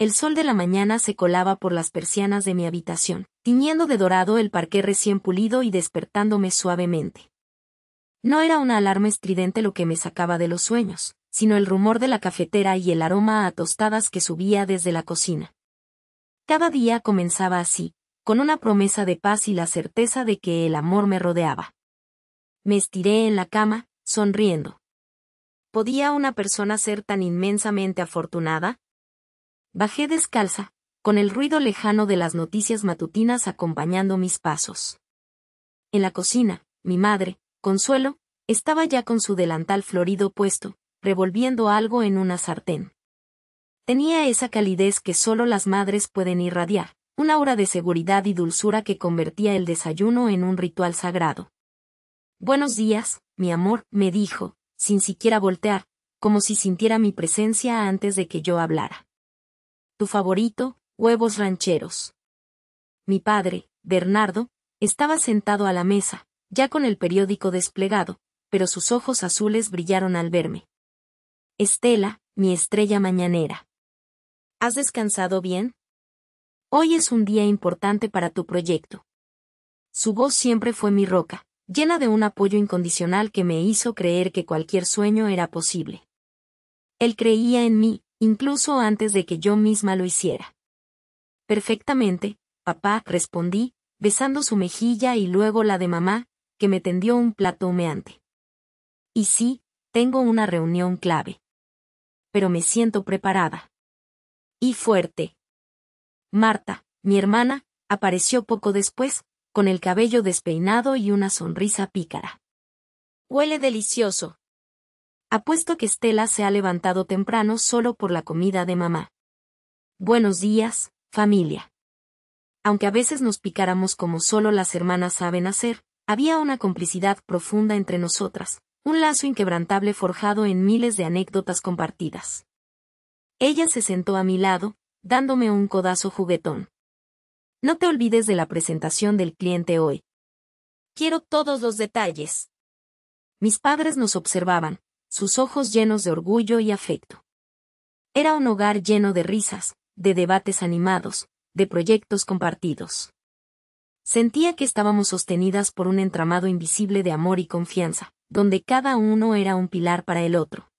El sol de la mañana se colaba por las persianas de mi habitación, tiñendo de dorado el parqué recién pulido y despertándome suavemente. No era una alarma estridente lo que me sacaba de los sueños, sino el rumor de la cafetera y el aroma a tostadas que subía desde la cocina. Cada día comenzaba así, con una promesa de paz y la certeza de que el amor me rodeaba. Me estiré en la cama, sonriendo. ¿Podía una persona ser tan inmensamente afortunada? Bajé descalza, con el ruido lejano de las noticias matutinas acompañando mis pasos. En la cocina, mi madre, Consuelo, estaba ya con su delantal florido puesto, revolviendo algo en una sartén. Tenía esa calidez que solo las madres pueden irradiar, una aura de seguridad y dulzura que convertía el desayuno en un ritual sagrado. «Buenos días, mi amor», me dijo, sin siquiera voltear, como si sintiera mi presencia antes de que yo hablara. «Tu favorito, huevos rancheros». Mi padre, Bernardo, estaba sentado a la mesa, ya con el periódico desplegado, pero sus ojos azules brillaron al verme. «Estela, mi estrella mañanera. ¿Has descansado bien? Hoy es un día importante para tu proyecto». Su voz siempre fue mi roca, llena de un apoyo incondicional que me hizo creer que cualquier sueño era posible. Él creía en mí, incluso antes de que yo misma lo hiciera. «Perfectamente, papá», respondí, besando su mejilla y luego la de mamá, que me tendió un plato humeante. «Y sí, tengo una reunión clave. Pero me siento preparada. Y fuerte». Marta, mi hermana, apareció poco después, con el cabello despeinado y una sonrisa pícara. «Huele delicioso». Apuesto que Estela se ha levantado temprano solo por la comida de mamá. «Buenos días, familia». Aunque a veces nos picáramos como solo las hermanas saben hacer, había una complicidad profunda entre nosotras, un lazo inquebrantable forjado en miles de anécdotas compartidas. Ella se sentó a mi lado, dándome un codazo juguetón. «No te olvides de la presentación del cliente hoy. Quiero todos los detalles». Mis padres nos observaban, sus ojos llenos de orgullo y afecto. Era un hogar lleno de risas, de debates animados, de proyectos compartidos. Sentía que estábamos sostenidas por un entramado invisible de amor y confianza, donde cada uno era un pilar para el otro.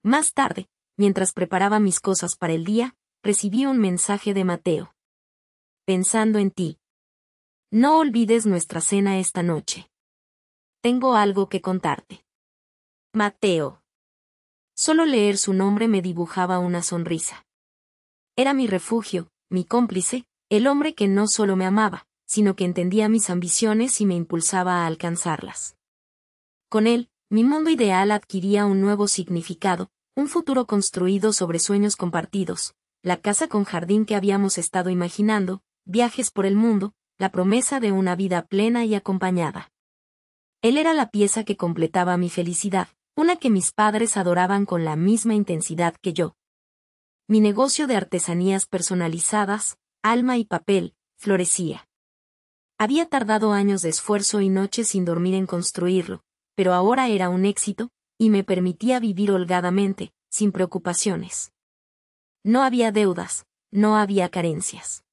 Más tarde, mientras preparaba mis cosas para el día, recibí un mensaje de Mateo. «Pensando en ti. No olvides nuestra cena esta noche. Tengo algo que contarte». Mateo. Solo leer su nombre me dibujaba una sonrisa. Era mi refugio, mi cómplice, el hombre que no solo me amaba, sino que entendía mis ambiciones y me impulsaba a alcanzarlas. Con él, mi mundo ideal adquiría un nuevo significado, un futuro construido sobre sueños compartidos, la casa con jardín que habíamos estado imaginando, viajes por el mundo, la promesa de una vida plena y acompañada. Él era la pieza que completaba mi felicidad, una que mis padres adoraban con la misma intensidad que yo. Mi negocio de artesanías personalizadas, alma y papel, florecía. Había tardado años de esfuerzo y noches sin dormir en construirlo, pero ahora era un éxito, y me permitía vivir holgadamente, sin preocupaciones. No había deudas, no había carencias.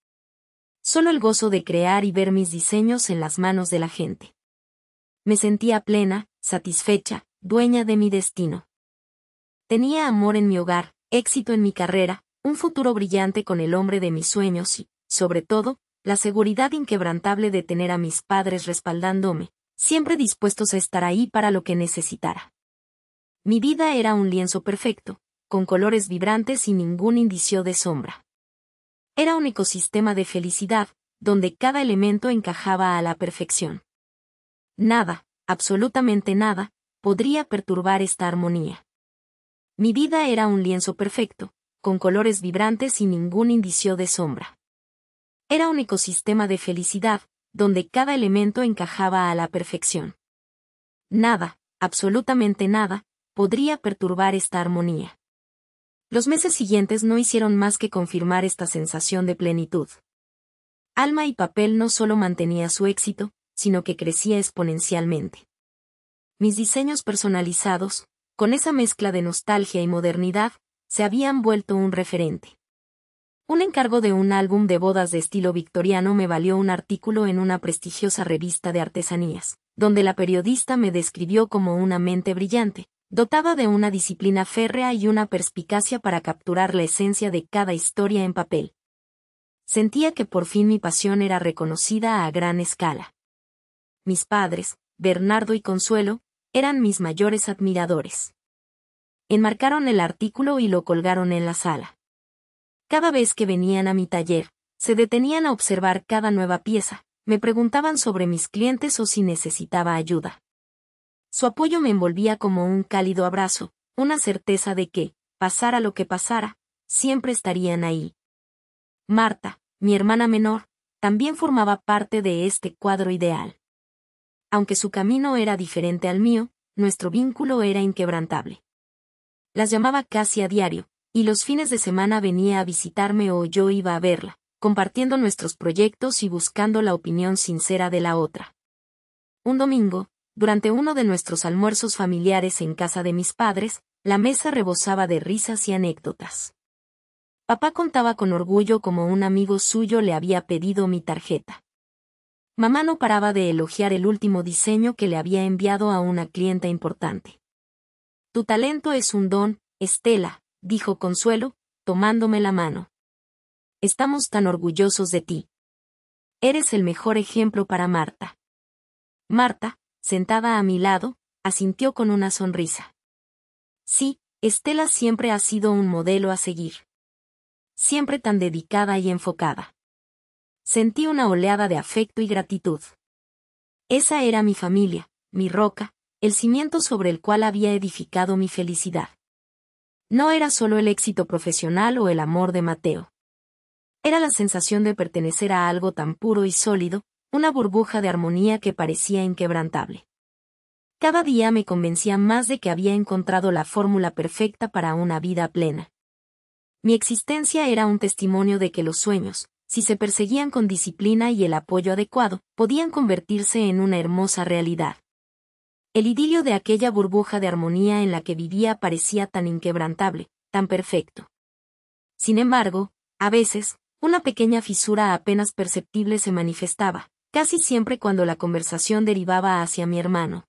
Solo el gozo de crear y ver mis diseños en las manos de la gente. Me sentía plena, satisfecha, dueña de mi destino. Tenía amor en mi hogar, éxito en mi carrera, un futuro brillante con el hombre de mis sueños y, sobre todo, la seguridad inquebrantable de tener a mis padres respaldándome, siempre dispuestos a estar ahí para lo que necesitara. Mi vida era un lienzo perfecto, con colores vibrantes y ningún indicio de sombra. Era un ecosistema de felicidad, donde cada elemento encajaba a la perfección. Nada, absolutamente nada, podría perturbar esta armonía. Mi vida era un lienzo perfecto, con colores vibrantes y ningún indicio de sombra. Era un ecosistema de felicidad, donde cada elemento encajaba a la perfección. Nada, absolutamente nada, podría perturbar esta armonía. Los meses siguientes no hicieron más que confirmar esta sensación de plenitud. Alma y papel no solo mantenía su éxito, sino que crecía exponencialmente. Mis diseños personalizados, con esa mezcla de nostalgia y modernidad, se habían vuelto un referente. Un encargo de un álbum de bodas de estilo victoriano me valió un artículo en una prestigiosa revista de artesanías, donde la periodista me describió como una mente brillante, dotada de una disciplina férrea y una perspicacia para capturar la esencia de cada historia en papel. Sentía que por fin mi pasión era reconocida a gran escala. Mis padres, Bernardo y Consuelo, eran mis mayores admiradores. Enmarcaron el artículo y lo colgaron en la sala. Cada vez que venían a mi taller, se detenían a observar cada nueva pieza, me preguntaban sobre mis clientes o si necesitaba ayuda. Su apoyo me envolvía como un cálido abrazo, una certeza de que, pasara lo que pasara, siempre estarían ahí. Marta, mi hermana menor, también formaba parte de este cuadro ideal. Aunque su camino era diferente al mío, nuestro vínculo era inquebrantable. Las llamaba casi a diario, y los fines de semana venía a visitarme o yo iba a verla, compartiendo nuestros proyectos y buscando la opinión sincera de la otra. Un domingo, durante uno de nuestros almuerzos familiares en casa de mis padres, la mesa rebosaba de risas y anécdotas. Papá contaba con orgullo cómo un amigo suyo le había pedido mi tarjeta. Mamá no paraba de elogiar el último diseño que le había enviado a una clienta importante. Tu talento es un don, Estela, dijo Consuelo, tomándome la mano. Estamos tan orgullosos de ti. Eres el mejor ejemplo para Marta. Marta, sentada a mi lado, asintió con una sonrisa. Sí, Estela siempre ha sido un modelo a seguir. Siempre tan dedicada y enfocada. Sentí una oleada de afecto y gratitud. Esa era mi familia, mi roca, el cimiento sobre el cual había edificado mi felicidad. No era solo el éxito profesional o el amor de Mateo. Era la sensación de pertenecer a algo tan puro y sólido, una burbuja de armonía que parecía inquebrantable. Cada día me convencía más de que había encontrado la fórmula perfecta para una vida plena. Mi existencia era un testimonio de que los sueños, si se perseguían con disciplina y el apoyo adecuado, podían convertirse en una hermosa realidad. El idilio de aquella burbuja de armonía en la que vivía parecía tan inquebrantable, tan perfecto. Sin embargo, a veces, una pequeña fisura apenas perceptible se manifestaba, casi siempre cuando la conversación derivaba hacia mi hermano.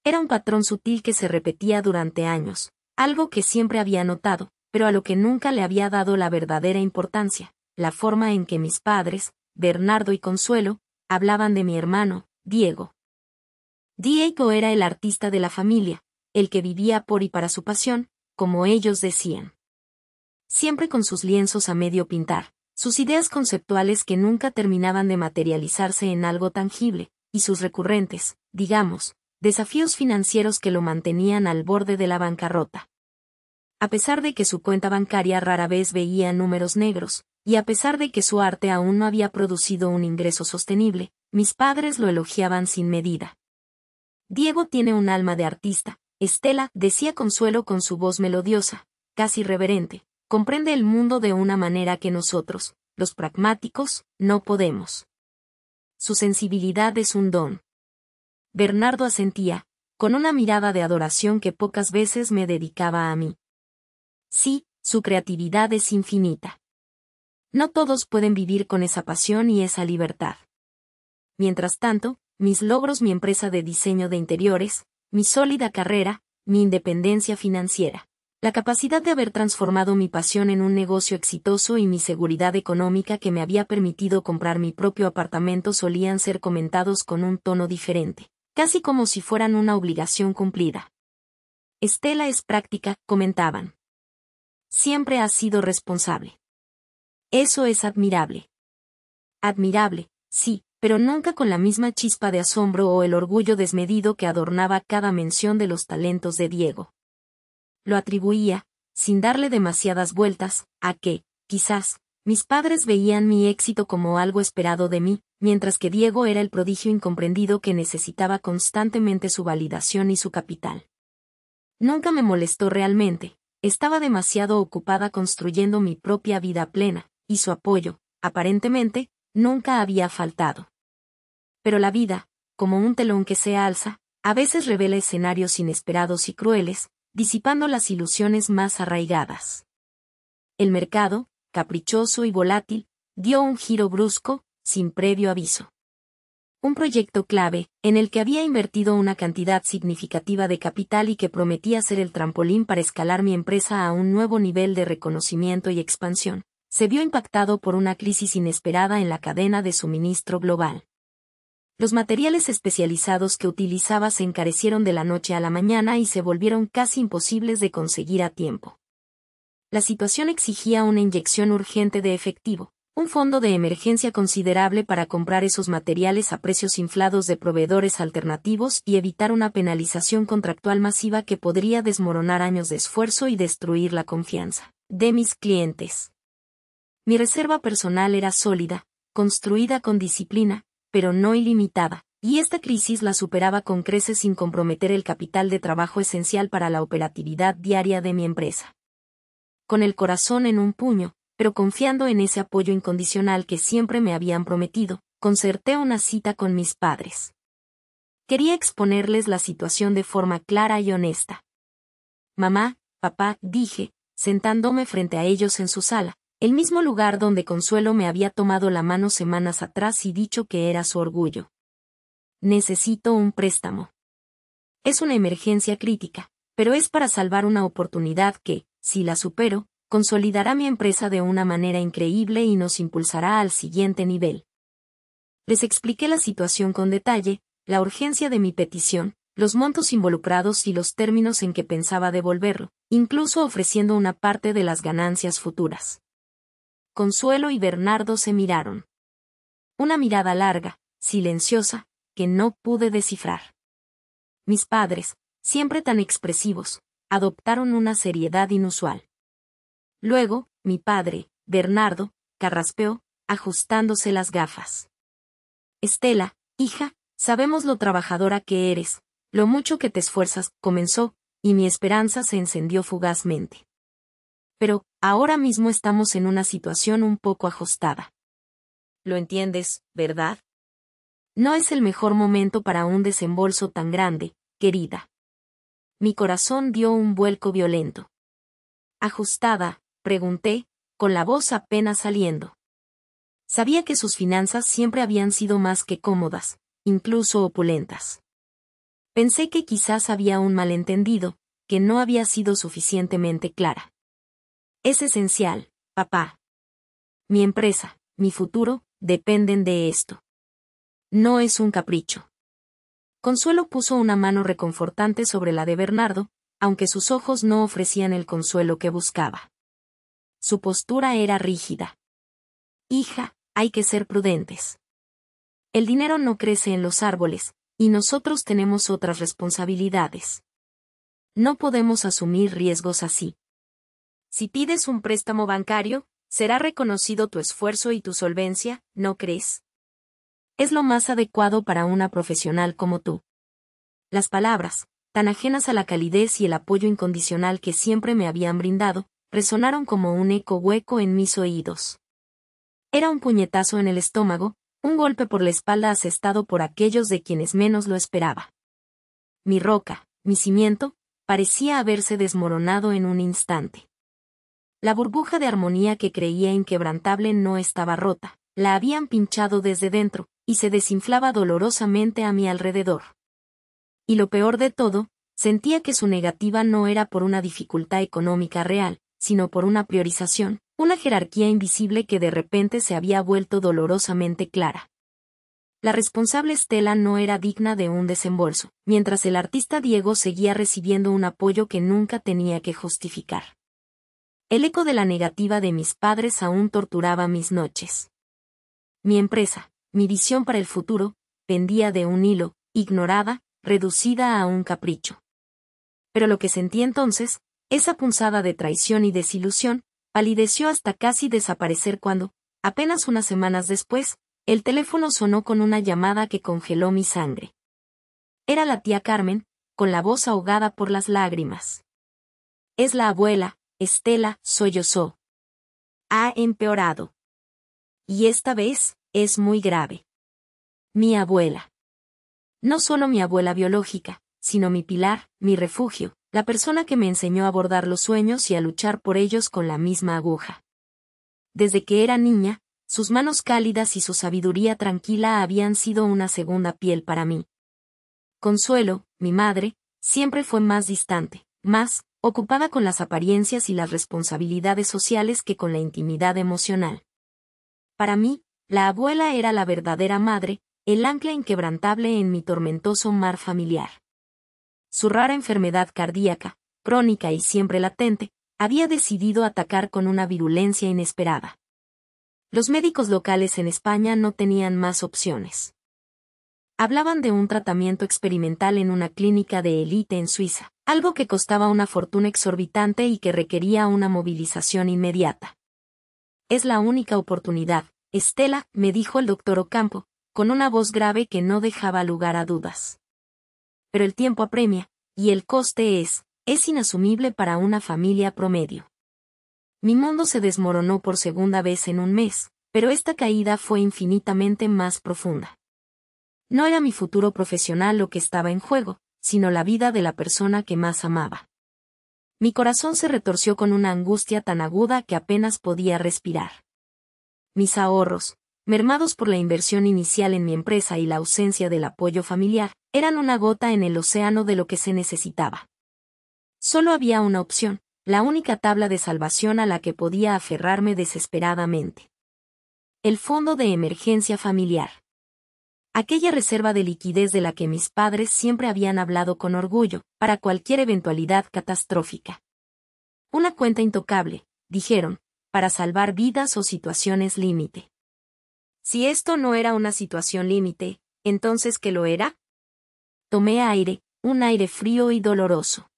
Era un patrón sutil que se repetía durante años, algo que siempre había notado, pero a lo que nunca le había dado la verdadera importancia, la forma en que mis padres, Bernardo y Consuelo, hablaban de mi hermano, Diego. Diego era el artista de la familia, el que vivía por y para su pasión, como ellos decían. Siempre con sus lienzos a medio pintar, sus ideas conceptuales que nunca terminaban de materializarse en algo tangible, y sus recurrentes, digamos, desafíos financieros que lo mantenían al borde de la bancarrota. A pesar de que su cuenta bancaria rara vez veía números negros, y a pesar de que su arte aún no había producido un ingreso sostenible, mis padres lo elogiaban sin medida. Diego tiene un alma de artista, Estela, decía Consuelo con su voz melodiosa, casi reverente, comprende el mundo de una manera que nosotros, los pragmáticos, no podemos. Su sensibilidad es un don. Bernardo asentía, con una mirada de adoración que pocas veces me dedicaba a mí. Sí, su creatividad es infinita. No todos pueden vivir con esa pasión y esa libertad. Mientras tanto, mis logros, mi empresa de diseño de interiores, mi sólida carrera, mi independencia financiera, la capacidad de haber transformado mi pasión en un negocio exitoso y mi seguridad económica que me había permitido comprar mi propio apartamento solían ser comentados con un tono diferente, casi como si fueran una obligación cumplida. Estela es práctica, comentaban. Siempre ha sido responsable. Eso es admirable. Admirable, sí, pero nunca con la misma chispa de asombro o el orgullo desmedido que adornaba cada mención de los talentos de Diego. Lo atribuía, sin darle demasiadas vueltas, a que, quizás, mis padres veían mi éxito como algo esperado de mí, mientras que Diego era el prodigio incomprendido que necesitaba constantemente su validación y su capital. Nunca me molestó realmente, estaba demasiado ocupada construyendo mi propia vida plena, y su apoyo, aparentemente, nunca había faltado. Pero la vida, como un telón que se alza, a veces revela escenarios inesperados y crueles, disipando las ilusiones más arraigadas. El mercado, caprichoso y volátil, dio un giro brusco, sin previo aviso. Un proyecto clave, en el que había invertido una cantidad significativa de capital y que prometía ser el trampolín para escalar mi empresa a un nuevo nivel de reconocimiento y expansión, se vio impactado por una crisis inesperada en la cadena de suministro global. Los materiales especializados que utilizaba se encarecieron de la noche a la mañana y se volvieron casi imposibles de conseguir a tiempo. La situación exigía una inyección urgente de efectivo, un fondo de emergencia considerable para comprar esos materiales a precios inflados de proveedores alternativos y evitar una penalización contractual masiva que podría desmoronar años de esfuerzo y destruir la confianza de mis clientes. Mi reserva personal era sólida, construida con disciplina, pero no ilimitada, y esta crisis la superaba con creces sin comprometer el capital de trabajo esencial para la operatividad diaria de mi empresa. Con el corazón en un puño, pero confiando en ese apoyo incondicional que siempre me habían prometido, concerté una cita con mis padres. Quería exponerles la situación de forma clara y honesta. Mamá, papá, dije, sentándome frente a ellos en su sala, el mismo lugar donde Consuelo me había tomado la mano semanas atrás y dicho que era su orgullo. Necesito un préstamo. Es una emergencia crítica, pero es para salvar una oportunidad que, si la supero, consolidará mi empresa de una manera increíble y nos impulsará al siguiente nivel. Les expliqué la situación con detalle, la urgencia de mi petición, los montos involucrados y los términos en que pensaba devolverlo, incluso ofreciendo una parte de las ganancias futuras. Consuelo y Bernardo se miraron. Una mirada larga, silenciosa, que no pude descifrar. Mis padres, siempre tan expresivos, adoptaron una seriedad inusual. Luego, mi padre, Bernardo, carraspeó, ajustándose las gafas. Estela, hija, sabemos lo trabajadora que eres, lo mucho que te esfuerzas, comenzó, y mi esperanza se encendió fugazmente. Pero, ahora mismo estamos en una situación un poco ajustada. ¿Lo entiendes, verdad? No es el mejor momento para un desembolso tan grande, querida. Mi corazón dio un vuelco violento. ¿Ajustada?, pregunté, con la voz apenas saliendo. Sabía que sus finanzas siempre habían sido más que cómodas, incluso opulentas. Pensé que quizás había un malentendido, que no había sido suficientemente clara. Es esencial, papá. Mi empresa, mi futuro, dependen de esto. No es un capricho. Consuelo puso una mano reconfortante sobre la de Bernardo, aunque sus ojos no ofrecían el consuelo que buscaba. Su postura era rígida. Hija, hay que ser prudentes. El dinero no crece en los árboles, y nosotros tenemos otras responsabilidades. No podemos asumir riesgos así. Si pides un préstamo bancario, será reconocido tu esfuerzo y tu solvencia, ¿no crees? Es lo más adecuado para una profesional como tú. Las palabras, tan ajenas a la calidez y el apoyo incondicional que siempre me habían brindado, resonaron como un eco hueco en mis oídos. Era un puñetazo en el estómago, un golpe por la espalda asestado por aquellos de quienes menos lo esperaba. Mi roca, mi cimiento, parecía haberse desmoronado en un instante. La burbuja de armonía que creía inquebrantable no estaba rota, la habían pinchado desde dentro, y se desinflaba dolorosamente a mi alrededor. Y lo peor de todo, sentía que su negativa no era por una dificultad económica real, sino por una priorización, una jerarquía invisible que de repente se había vuelto dolorosamente clara. La responsable Estela no era digna de un desembolso, mientras el artista Diego seguía recibiendo un apoyo que nunca tenía que justificar. El eco de la negativa de mis padres aún torturaba mis noches. Mi empresa, mi visión para el futuro, pendía de un hilo, ignorada, reducida a un capricho. Pero lo que sentí entonces, esa punzada de traición y desilusión, palideció hasta casi desaparecer cuando, apenas unas semanas después, el teléfono sonó con una llamada que congeló mi sangre. Era la tía Carmen, con la voz ahogada por las lágrimas. Es la abuela, Estela, sollozó. Ha empeorado. Y esta vez, es muy grave. Mi abuela. No solo mi abuela biológica, sino mi pilar, mi refugio, la persona que me enseñó a abordar los sueños y a luchar por ellos con la misma aguja. Desde que era niña, sus manos cálidas y su sabiduría tranquila habían sido una segunda piel para mí. Consuelo, mi madre, siempre fue más distante, más ocupada con las apariencias y las responsabilidades sociales que con la intimidad emocional. Para mí, la abuela era la verdadera madre, el ancla inquebrantable en mi tormentoso mar familiar. Su rara enfermedad cardíaca, crónica y siempre latente, había decidido atacar con una virulencia inesperada. Los médicos locales en España no tenían más opciones. Hablaban de un tratamiento experimental en una clínica de élite en Suiza, algo que costaba una fortuna exorbitante y que requería una movilización inmediata. Es la única oportunidad, Estela, me dijo el doctor Ocampo, con una voz grave que no dejaba lugar a dudas. Pero el tiempo apremia, y el coste es inasumible para una familia promedio. Mi mundo se desmoronó por segunda vez en un mes, pero esta caída fue infinitamente más profunda. No era mi futuro profesional lo que estaba en juego, sino la vida de la persona que más amaba. Mi corazón se retorció con una angustia tan aguda que apenas podía respirar. Mis ahorros, mermados por la inversión inicial en mi empresa y la ausencia del apoyo familiar, eran una gota en el océano de lo que se necesitaba. Solo había una opción, la única tabla de salvación a la que podía aferrarme desesperadamente. El fondo de emergencia familiar. Aquella reserva de liquidez de la que mis padres siempre habían hablado con orgullo, para cualquier eventualidad catastrófica. Una cuenta intocable, dijeron, para salvar vidas o situaciones límite. Si esto no era una situación límite, ¿entonces qué lo era? Tomé aire, un aire frío y doloroso.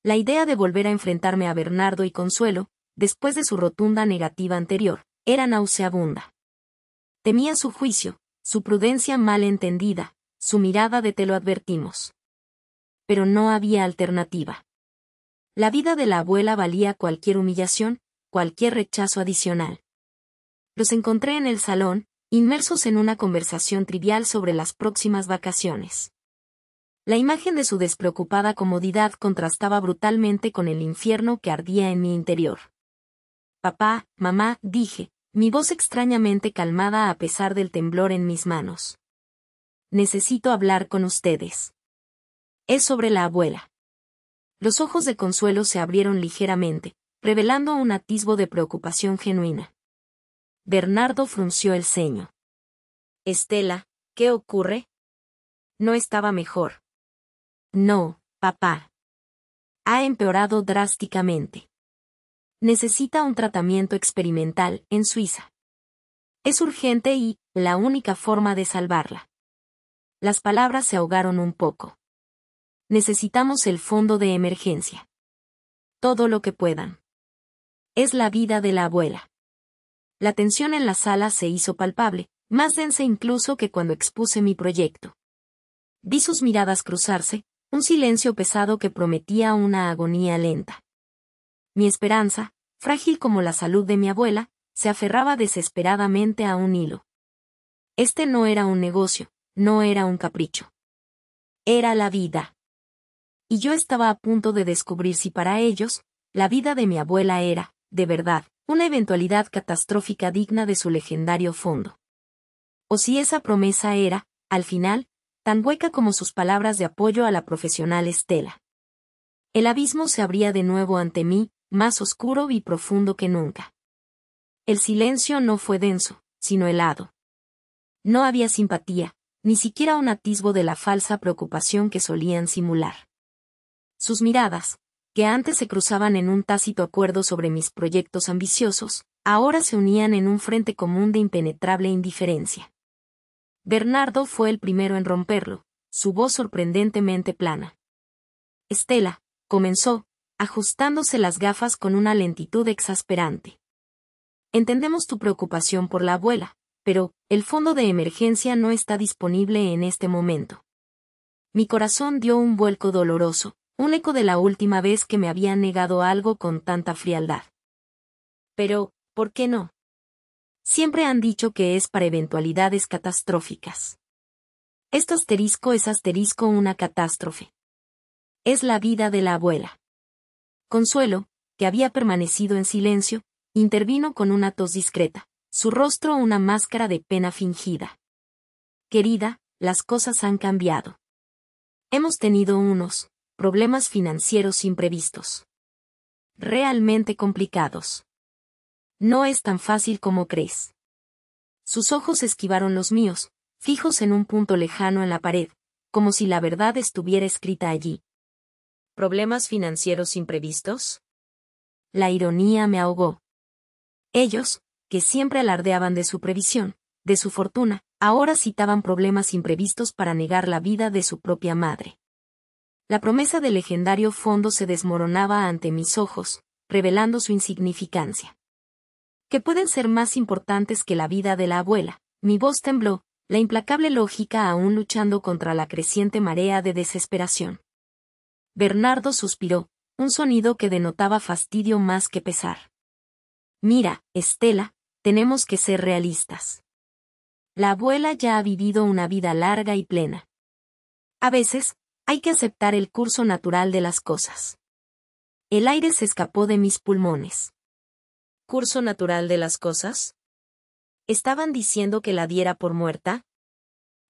La idea de volver a enfrentarme a Bernardo y Consuelo, después de su rotunda negativa anterior, era nauseabunda. Temía su juicio, su prudencia mal entendida, su mirada de te lo advertimos. Pero no había alternativa. La vida de la abuela valía cualquier humillación, cualquier rechazo adicional. Los encontré en el salón, inmersos en una conversación trivial sobre las próximas vacaciones. La imagen de su despreocupada comodidad contrastaba brutalmente con el infierno que ardía en mi interior. Papá, mamá, dije, mi voz extrañamente calmada a pesar del temblor en mis manos. Necesito hablar con ustedes. Es sobre la abuela. Los ojos de Consuelo se abrieron ligeramente, revelando un atisbo de preocupación genuina. Bernardo frunció el ceño. Estela, ¿qué ocurre? No estaba mejor. No, papá. Ha empeorado drásticamente. Necesita un tratamiento experimental en Suiza. Es urgente y la única forma de salvarla. Las palabras se ahogaron un poco. Necesitamos el fondo de emergencia. Todo lo que puedan. Es la vida de la abuela. La tensión en la sala se hizo palpable, más densa incluso que cuando expuse mi proyecto. Vi sus miradas cruzarse, un silencio pesado que prometía una agonía lenta. Mi esperanza, frágil como la salud de mi abuela, se aferraba desesperadamente a un hilo. Este no era un negocio, no era un capricho. Era la vida. Y yo estaba a punto de descubrir si para ellos, la vida de mi abuela era, de verdad, una eventualidad catastrófica digna de su legendario fondo. O si esa promesa era, al final, tan hueca como sus palabras de apoyo a la profesional Estela. El abismo se abría de nuevo ante mí, más oscuro y profundo que nunca. El silencio no fue denso, sino helado. No había simpatía, ni siquiera un atisbo de la falsa preocupación que solían simular. Sus miradas, que antes se cruzaban en un tácito acuerdo sobre mis proyectos ambiciosos, ahora se unían en un frente común de impenetrable indiferencia. Bernardo fue el primero en romperlo, su voz sorprendentemente plana. Estela, comenzó, ajustándose las gafas con una lentitud exasperante. Entendemos tu preocupación por la abuela, pero el fondo de emergencia no está disponible en este momento. Mi corazón dio un vuelco doloroso, un eco de la última vez que me habían negado algo con tanta frialdad. Pero, ¿por qué no? Siempre han dicho que es para eventualidades catastróficas. Esto es una catástrofe. Es la vida de la abuela. Consuelo, que había permanecido en silencio, intervino con una tos discreta, su rostro una máscara de pena fingida. Querida, las cosas han cambiado. Hemos tenido unos problemas financieros imprevistos. Realmente complicados. No es tan fácil como crees. Sus ojos esquivaron los míos, fijos en un punto lejano en la pared, como si la verdad estuviera escrita allí. ¿Problemas financieros imprevistos? La ironía me ahogó. Ellos, que siempre alardeaban de su previsión, de su fortuna, ahora citaban problemas imprevistos para negar la vida de su propia madre. La promesa del legendario fondo se desmoronaba ante mis ojos, revelando su insignificancia. ¿Qué pueden ser más importantes que la vida de la abuela? Mi voz tembló, la implacable lógica aún luchando contra la creciente marea de desesperación. Bernardo suspiró, un sonido que denotaba fastidio más que pesar. Mira, Estela, tenemos que ser realistas. La abuela ya ha vivido una vida larga y plena. A veces, hay que aceptar el curso natural de las cosas. El aire se escapó de mis pulmones. ¿Curso natural de las cosas? ¿Estaban diciendo que la diera por muerta?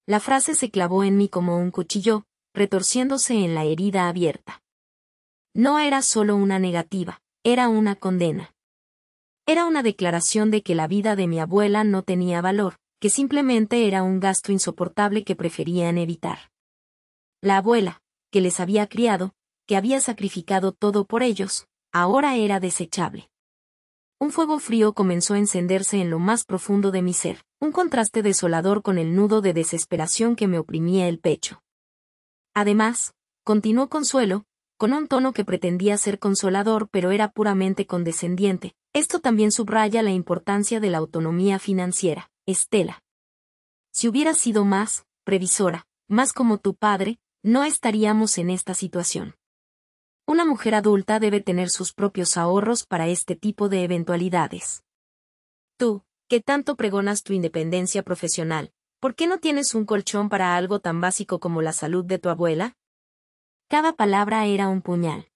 La frase se clavó en mí como un cuchillo, retorciéndose en la herida abierta. No era solo una negativa, era una condena. Era una declaración de que la vida de mi abuela no tenía valor, que simplemente era un gasto insoportable que preferían evitar. La abuela, que les había criado, que había sacrificado todo por ellos, ahora era desechable. Un fuego frío comenzó a encenderse en lo más profundo de mi ser, un contraste desolador con el nudo de desesperación que me oprimía el pecho. Además, continuó Consuelo, con un tono que pretendía ser consolador pero era puramente condescendiente, esto también subraya la importancia de la autonomía financiera, Estela. Si hubieras sido más previsora, más como tu padre, no estaríamos en esta situación. Una mujer adulta debe tener sus propios ahorros para este tipo de eventualidades. Tú, que tanto pregonas tu independencia profesional, ¿por qué no tienes un colchón para algo tan básico como la salud de tu abuela? Cada palabra era un puñal.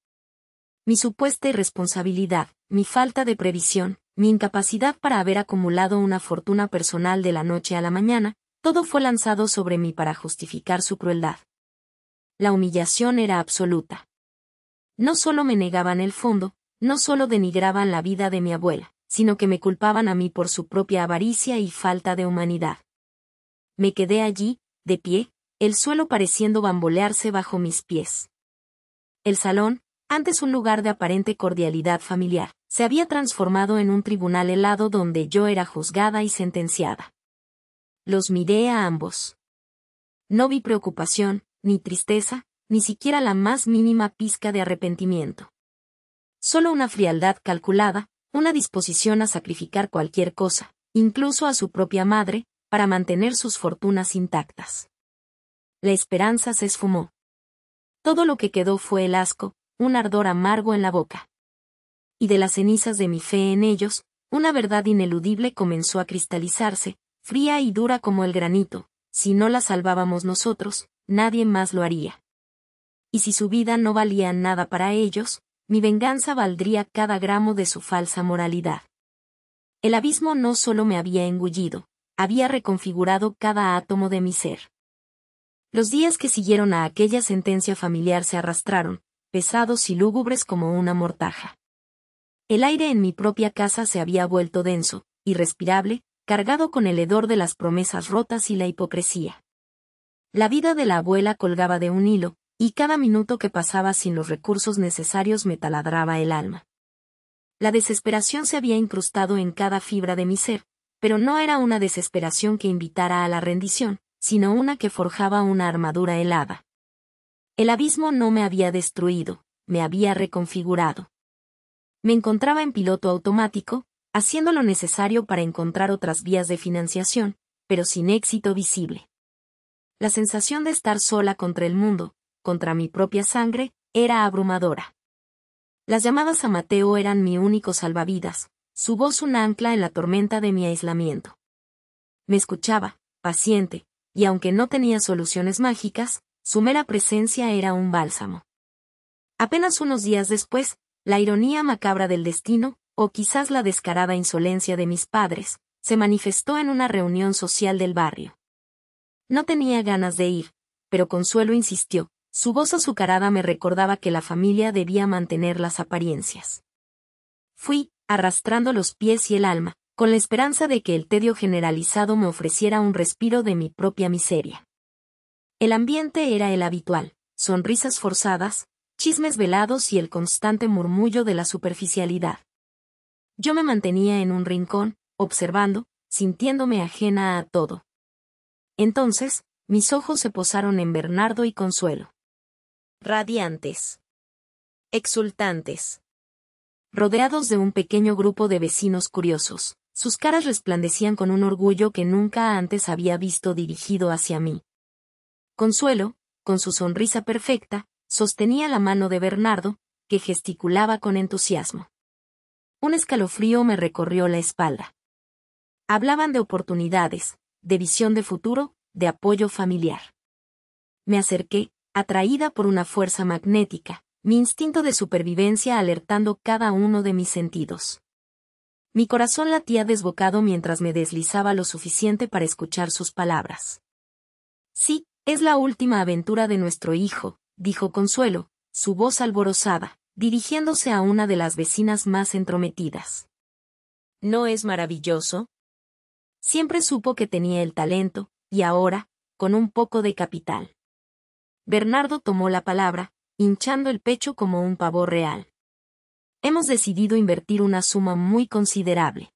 Mi supuesta irresponsabilidad, mi falta de previsión, mi incapacidad para haber acumulado una fortuna personal de la noche a la mañana, todo fue lanzado sobre mí para justificar su crueldad. La humillación era absoluta. No solo me negaban el fondo, no solo denigraban la vida de mi abuela, sino que me culpaban a mí por su propia avaricia y falta de humanidad. Me quedé allí, de pie, el suelo pareciendo bambolearse bajo mis pies. El salón, antes un lugar de aparente cordialidad familiar, se había transformado en un tribunal helado donde yo era juzgada y sentenciada. Los miré a ambos. No vi preocupación, ni tristeza, ni siquiera la más mínima pizca de arrepentimiento. Solo una frialdad calculada, una disposición a sacrificar cualquier cosa, incluso a su propia madre, para mantener sus fortunas intactas. La esperanza se esfumó. Todo lo que quedó fue el asco, un ardor amargo en la boca. Y de las cenizas de mi fe en ellos, una verdad ineludible comenzó a cristalizarse, fría y dura como el granito: si no la salvábamos nosotros, nadie más lo haría. Y si su vida no valía nada para ellos, mi venganza valdría cada gramo de su falsa moralidad. El abismo no solo me había engullido, había reconfigurado cada átomo de mi ser. Los días que siguieron a aquella sentencia familiar se arrastraron, pesados y lúgubres como una mortaja. El aire en mi propia casa se había vuelto denso, irrespirable, cargado con el hedor de las promesas rotas y la hipocresía. La vida de la abuela colgaba de un hilo, y cada minuto que pasaba sin los recursos necesarios me taladraba el alma. La desesperación se había incrustado en cada fibra de mi ser, pero no era una desesperación que invitara a la rendición, sino una que forjaba una armadura helada. El abismo no me había destruido, me había reconfigurado. Me encontraba en piloto automático, haciendo lo necesario para encontrar otras vías de financiación, pero sin éxito visible. La sensación de estar sola contra el mundo, contra mi propia sangre, era abrumadora. Las llamadas a Mateo eran mi único salvavidas, su voz un ancla en la tormenta de mi aislamiento. Me escuchaba, paciente, y aunque no tenía soluciones mágicas, su mera presencia era un bálsamo. Apenas unos días después, la ironía macabra del destino o quizás la descarada insolencia de mis padres, se manifestó en una reunión social del barrio. No tenía ganas de ir, pero Consuelo insistió. Su voz azucarada me recordaba que la familia debía mantener las apariencias. Fui, arrastrando los pies y el alma, con la esperanza de que el tedio generalizado me ofreciera un respiro de mi propia miseria. El ambiente era el habitual, sonrisas forzadas, chismes velados y el constante murmullo de la superficialidad. Yo me mantenía en un rincón, observando, sintiéndome ajena a todo. Entonces, mis ojos se posaron en Bernardo y Consuelo. Radiantes. Exultantes. Rodeados de un pequeño grupo de vecinos curiosos, sus caras resplandecían con un orgullo que nunca antes había visto dirigido hacia mí. Consuelo, con su sonrisa perfecta, sostenía la mano de Bernardo, que gesticulaba con entusiasmo. Un escalofrío me recorrió la espalda. Hablaban de oportunidades, de visión de futuro, de apoyo familiar. Me acerqué, atraída por una fuerza magnética, mi instinto de supervivencia alertando cada uno de mis sentidos. Mi corazón latía desbocado mientras me deslizaba lo suficiente para escuchar sus palabras. Sí, es la última aventura de nuestro hijo, dijo Consuelo, su voz alborozada, dirigiéndose a una de las vecinas más entrometidas. ¿No es maravilloso? Siempre supo que tenía el talento, y ahora, con un poco de capital. Bernardo tomó la palabra, hinchando el pecho como un pavo real. Hemos decidido invertir una suma muy considerable.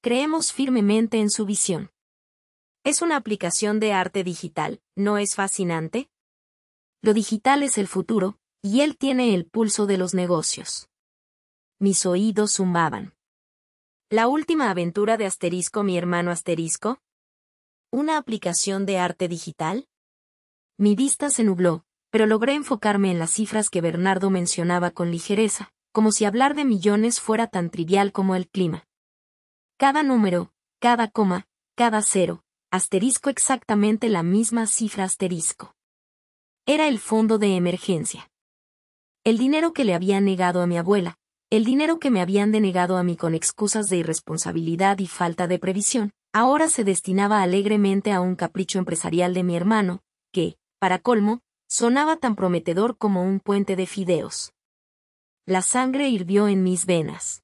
Creemos firmemente en su visión. Es una aplicación de arte digital, ¿no es fascinante? Lo digital es el futuro, y él tiene el pulso de los negocios. Mis oídos zumbaban. ¿La última aventura de Asterisco, mi hermano Asterisco? ¿Una aplicación de arte digital? Mi vista se nubló, pero logré enfocarme en las cifras que Bernardo mencionaba con ligereza, como si hablar de millones fuera tan trivial como el clima. Cada número, cada coma, cada cero, asterisco exactamente la misma cifra asterisco. Era el fondo de emergencia. El dinero que le había negado a mi abuela, el dinero que me habían denegado a mí con excusas de irresponsabilidad y falta de previsión, ahora se destinaba alegremente a un capricho empresarial de mi hermano, que, para colmo, sonaba tan prometedor como un puente de fideos. La sangre hirvió en mis venas.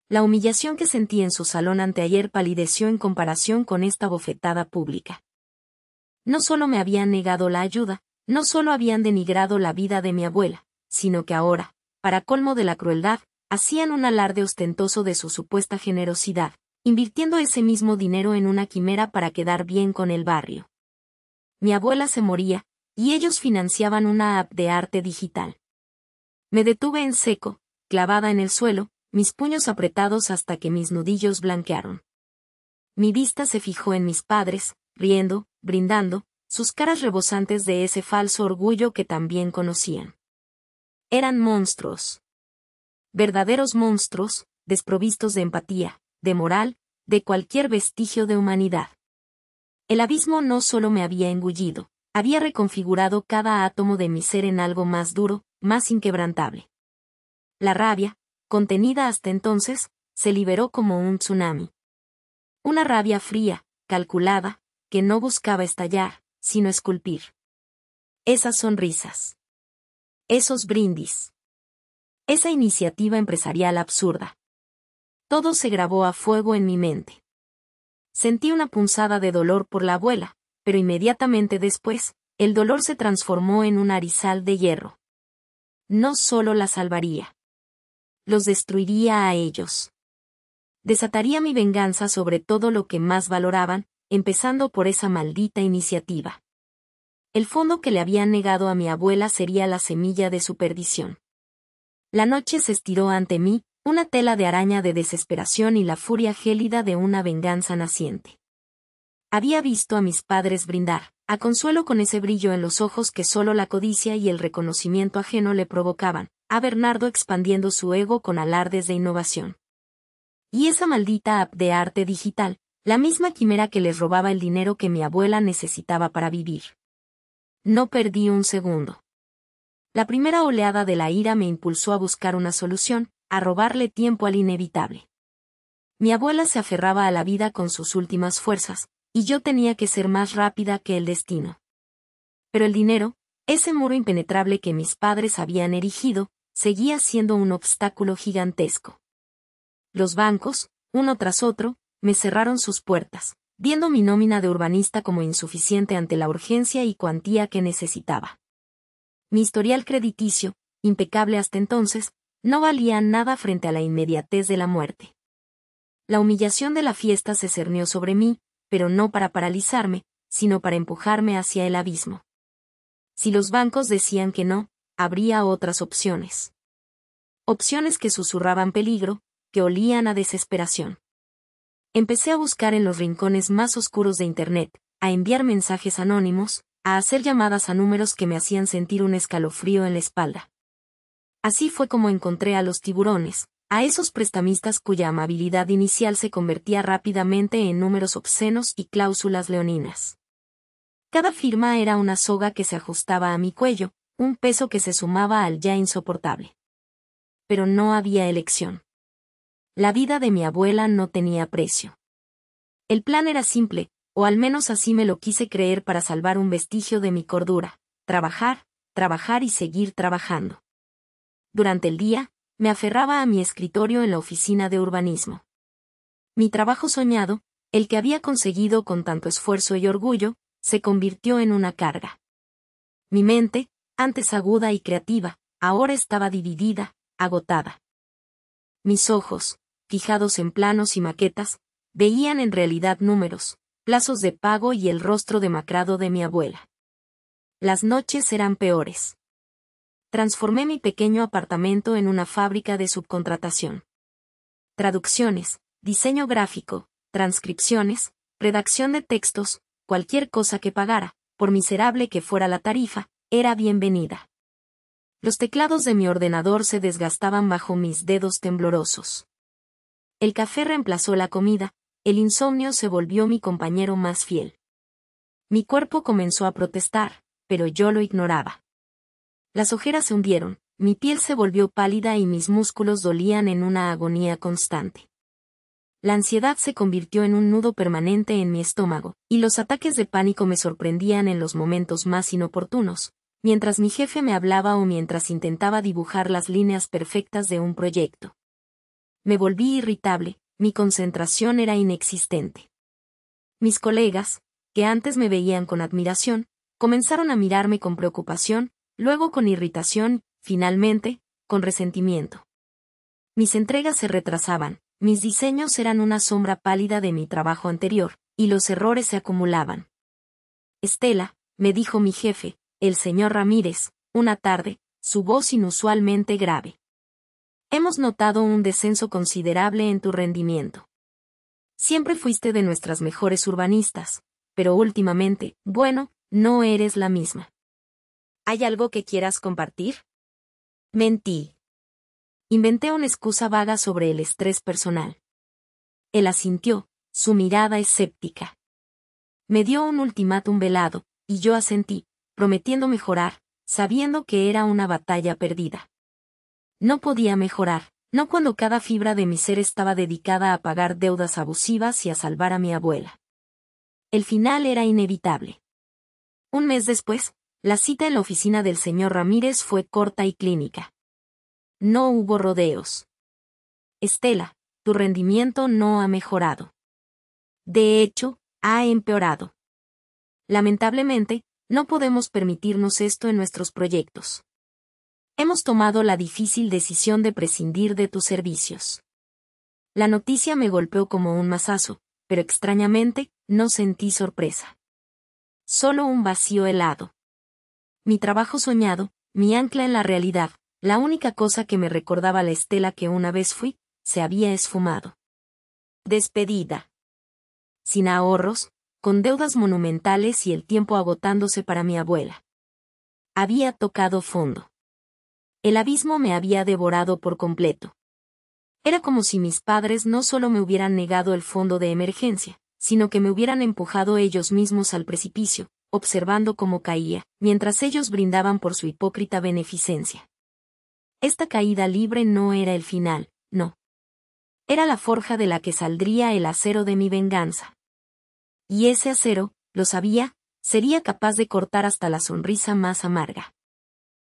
La humillación que sentí en su salón anteayer palideció en comparación con esta bofetada pública. No solo me habían negado la ayuda, no solo habían denigrado la vida de mi abuela, sino que ahora, para colmo de la crueldad, hacían un alarde ostentoso de su supuesta generosidad, invirtiendo ese mismo dinero en una quimera para quedar bien con el barrio. Mi abuela se moría, y ellos financiaban una app de arte digital. Me detuve en seco, clavada en el suelo, mis puños apretados hasta que mis nudillos blanquearon. Mi vista se fijó en mis padres, riendo, brindando, sus caras rebosantes de ese falso orgullo que también conocían. Eran monstruos. Verdaderos monstruos, desprovistos de empatía, de moral, de cualquier vestigio de humanidad. El abismo no solo me había engullido, había reconfigurado cada átomo de mi ser en algo más duro, más inquebrantable. La rabia, contenida hasta entonces, se liberó como un tsunami. Una rabia fría, calculada, que no buscaba estallar, sino esculpir. Esas sonrisas. Esos brindis. Esa iniciativa empresarial absurda. Todo se grabó a fuego en mi mente. Sentí una punzada de dolor por la abuela, pero inmediatamente después, el dolor se transformó en un arizal de hierro. No solo la salvaría. Los destruiría a ellos. Desataría mi venganza sobre todo lo que más valoraban, empezando por esa maldita iniciativa. El fondo que le habían negado a mi abuela sería la semilla de su perdición. La noche se estiró ante mí, una tela de araña de desesperación y la furia gélida de una venganza naciente. Había visto a mis padres brindar, a Consuelo con ese brillo en los ojos que solo la codicia y el reconocimiento ajeno le provocaban, a Bernardo expandiendo su ego con alardes de innovación. Y esa maldita app de arte digital, la misma quimera que les robaba el dinero que mi abuela necesitaba para vivir. No perdí un segundo. La primera oleada de la ira me impulsó a buscar una solución, a robarle tiempo al inevitable. Mi abuela se aferraba a la vida con sus últimas fuerzas, y yo tenía que ser más rápida que el destino. Pero el dinero, ese muro impenetrable que mis padres habían erigido, seguía siendo un obstáculo gigantesco. Los bancos, uno tras otro, me cerraron sus puertas, viendo mi nómina de urbanista como insuficiente ante la urgencia y cuantía que necesitaba. Mi historial crediticio, impecable hasta entonces, no valía nada frente a la inmediatez de la muerte. La humillación de la fiesta se cernió sobre mí, pero no para paralizarme, sino para empujarme hacia el abismo. Si los bancos decían que no, habría otras opciones. Opciones que susurraban peligro, que olían a desesperación. Empecé a buscar en los rincones más oscuros de Internet, a enviar mensajes anónimos, a hacer llamadas a números que me hacían sentir un escalofrío en la espalda. Así fue como encontré a los tiburones, a esos prestamistas cuya amabilidad inicial se convertía rápidamente en números obscenos y cláusulas leoninas. Cada firma era una soga que se ajustaba a mi cuello, un peso que se sumaba al ya insoportable. Pero no había elección. La vida de mi abuela no tenía precio. El plan era simple, o al menos así me lo quise creer para salvar un vestigio de mi cordura: trabajar, trabajar y seguir trabajando. Durante el día, me aferraba a mi escritorio en la oficina de urbanismo. Mi trabajo soñado, el que había conseguido con tanto esfuerzo y orgullo, se convirtió en una carga. Mi mente, antes aguda y creativa, ahora estaba dividida, agotada. Mis ojos, fijados en planos y maquetas, veían en realidad números, plazos de pago y el rostro demacrado de mi abuela. Las noches eran peores. Transformé mi pequeño apartamento en una fábrica de subcontratación. Traducciones, diseño gráfico, transcripciones, redacción de textos, cualquier cosa que pagara, por miserable que fuera la tarifa, era bienvenida. Los teclados de mi ordenador se desgastaban bajo mis dedos temblorosos. El café reemplazó la comida, el insomnio se volvió mi compañero más fiel. Mi cuerpo comenzó a protestar, pero yo lo ignoraba. Las ojeras se hundieron, mi piel se volvió pálida y mis músculos dolían en una agonía constante. La ansiedad se convirtió en un nudo permanente en mi estómago, y los ataques de pánico me sorprendían en los momentos más inoportunos, mientras mi jefe me hablaba o mientras intentaba dibujar las líneas perfectas de un proyecto. Me volví irritable, mi concentración era inexistente. Mis colegas, que antes me veían con admiración, comenzaron a mirarme con preocupación, luego con irritación, finalmente, con resentimiento. Mis entregas se retrasaban, mis diseños eran una sombra pálida de mi trabajo anterior, y los errores se acumulaban. Estela, me dijo mi jefe, el señor Ramírez, una tarde, su voz inusualmente grave. Hemos notado un descenso considerable en tu rendimiento. Siempre fuiste de nuestras mejores urbanistas, pero últimamente, bueno, no eres la misma. ¿Hay algo que quieras compartir? Mentí. Inventé una excusa vaga sobre el estrés personal. Él asintió, su mirada escéptica. Me dio un ultimátum velado, y yo asentí, prometiendo mejorar, sabiendo que era una batalla perdida. No podía mejorar, no cuando cada fibra de mi ser estaba dedicada a pagar deudas abusivas y a salvar a mi abuela. El final era inevitable. Un mes después, la cita en la oficina del señor Ramírez fue corta y clínica. No hubo rodeos. Estela, tu rendimiento no ha mejorado. De hecho, ha empeorado. Lamentablemente, no podemos permitirnos esto en nuestros proyectos. Hemos tomado la difícil decisión de prescindir de tus servicios. La noticia me golpeó como un mazazo, pero extrañamente, no sentí sorpresa. Solo un vacío helado. Mi trabajo soñado, mi ancla en la realidad, la única cosa que me recordaba la Estela que una vez fui, se había esfumado. Despedida. Sin ahorros, con deudas monumentales y el tiempo agotándose para mi abuela. Había tocado fondo. El abismo me había devorado por completo. Era como si mis padres no solo me hubieran negado el fondo de emergencia, sino que me hubieran empujado ellos mismos al precipicio, observando cómo caía, mientras ellos brindaban por su hipócrita beneficencia. Esta caída libre no era el final, no. Era la forja de la que saldría el acero de mi venganza. Y ese acero, lo sabía, sería capaz de cortar hasta la sonrisa más amarga.